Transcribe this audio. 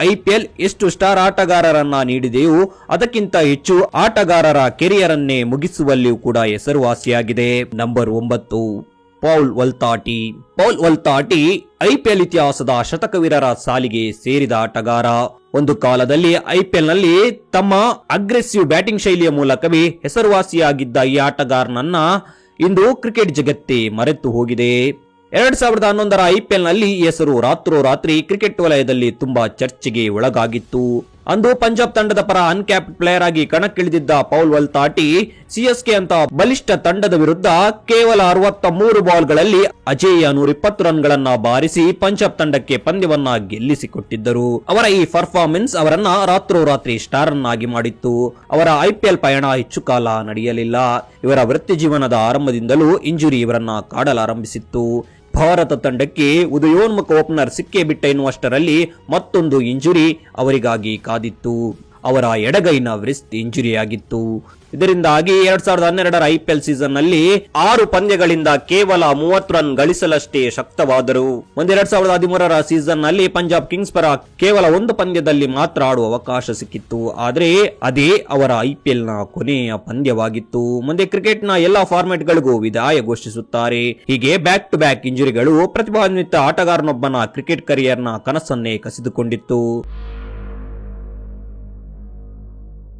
IPL ಎಷ್ಟು star ಆಟಗಾರರನ್ನ ನೀಡಿದೆಯೋ ಅದಕ್ಕಿಂತ ಹೆಚ್ಚು ಆಟಗಾರರ ಕೆರಿಯರ್ ಅನ್ನೇ ಮುಗಿಸುವಲ್ಲಿಯೂ ಕೂಡ ಹೆಸರುವಾಸಿಯಾಗಿದೆ. ನಂಬರ್ 9 ಪೌಲ್ ವಲ್ತಾಟಿ. ಪೌಲ್ ವಲ್ತಾಟಿ ಐಪಿಎಲ್ ಇತಿಹಾಸದ ಶತಕವೀರರ ಸಾಲಿಗೆ ಸೇರಿದ ಆಟಗಾರ. ಒಂದು ಕಾಲದಲ್ಲಿ ಐಪಿಎಲ್ ನಲ್ಲಿ ತಮ್ಮ ಅಗ್ರೆಸಿವ್ ಬ್ಯಾಟಿಂಗ್ ಶೈಲಿಯ ಮೂಲಕವೇ ಹೆಸರುವಾಸಿಯಾಗಿದ್ದ ಈ ಆಟಗಾರನನ್ನ ಇಂದು ಕ್ರಿಕೆಟ್ ಜಗತ್ತೇ ಮರೆತು ಹೋಗಿದೆ. 2011ರ ಐಪಿಎಲ್ ನಲ್ಲಿ ಈ ಹೆಸರು ರಾತ್ರೋರಾತ್ರಿ ಕ್ರಿಕೆಟ್ ವಲಯದಲ್ಲಿ ತುಂಬಾ ಚರ್ಚೆಗೆ ಒಳಗಾಗಿತ್ತು. ಅಂದು ಪಂಜಾಬ್ ತಂಡದ ಪರ ಅನ್ಕ್ಯಾಪ್ಡ್ ಪ್ಲೇಯರ್ ಆಗಿ ಕಣಕ್ಕಿಳಿದಿದ್ದ ಪೌಲ್ ವಲ್ತಾಟಿ ಸಿಎಸ್ಕೆ ಅಂತ ಬಲಿಷ್ಠ ತಂಡದ ವಿರುದ್ಧ ಕೇವಲ 63 ಬಾಲ್ಗಳಲ್ಲಿ ಅಜೇಯ 120 ರನ್ಗಳನ್ನ ಬಾರಿಸಿ ಪಂಜಾಬ್ ತಂಡಕ್ಕೆ ಪಂದ್ಯವನ್ನ ಗೆಲ್ಲಿಸಿಕೊಟ್ಟಿದ್ದರು. ಅವರ ಈ ಪರ್ಫಾರ್ಮೆನ್ಸ್ ಅವರನ್ನ ರಾತ್ರೋರಾತ್ರಿ ಸ್ಟಾರ್ ಅನ್ನಾಗಿ ಮಾಡಿತ್ತು. ಅವರ ಐಪಿಎಲ್ ಪಯಣ ಹೆಚ್ಚು ಕಾಲ ನಡೆಯಲಿಲ್ಲ. ಇವರ ವೃತ್ತಿ ಜೀವನದ ಆರಂಭದಿಂದಲೂ ಇಂಜುರಿ ಇವರನ್ನ ಕಾಡಲಾರಂಭಿಸಿತ್ತು. ಭಾರತ ತಂಡಕ್ಕೆ ಉದಯೋನ್ಮುಖ ಓಪನರ್ ಸಿಕ್ಕೇ ಬಿಟ್ಟ ಎನ್ನುವಷ್ಟರಲ್ಲಿ ಮತ್ತೊಂದು ಇಂಜುರಿ ಅವರಿಗಾಗಿ ಕಾದಿತ್ತು. ಅವರ ಎಡಗೈನ ವ್ರಿಸ್ಟ್ ಇಂಜುರಿಯಾಗಿತ್ತು. ಇದರಿಂದಾಗಿ 2012ರ ಐಪಿಎಲ್ ಸೀಸನ್ ನಲ್ಲಿ 6 ಪಂದ್ಯಗಳಿಂದ ಕೇವಲ 30 ರನ್ ಗಳಿಸಲಷ್ಟೇ ಶಕ್ತವಾದರು. 2013ರ ಸೀಸನ್ ನಲ್ಲಿ ಪಂಜಾಬ್ ಕಿಂಗ್ಸ್ ಪರ ಕೇವಲ 1 ಪಂದ್ಯದಲ್ಲಿ ಮಾತ್ರ ಆಡುವ ಅವಕಾಶ ಸಿಕ್ಕಿತ್ತು. ಆದರೆ ಅದೇ ಅವರ ಐಪಿಎಲ್ ನ ಕೊನೆಯ ಪಂದ್ಯವಾಗಿತ್ತು. ಮುಂದೆ ಕ್ರಿಕೆಟ್ ನ ಎಲ್ಲಾ ಫಾರ್ಮೆಟ್ ಗಳಿಗೂ ವಿದಾಯ ಘೋಷಿಸುತ್ತಾರೆ. ಹೀಗೆ ಬ್ಯಾಕ್ ಟು ಬ್ಯಾಕ್ ಇಂಜುರಿಗಳು ಪ್ರತಿಭಾನ್ವಿತ ಆಟಗಾರನೊಬ್ಬನ ಕ್ರಿಕೆಟ್ ಕರಿಯರ್ ನ ಕನಸನ್ನೇ ಕಸಿದುಕೊಂಡಿತ್ತು.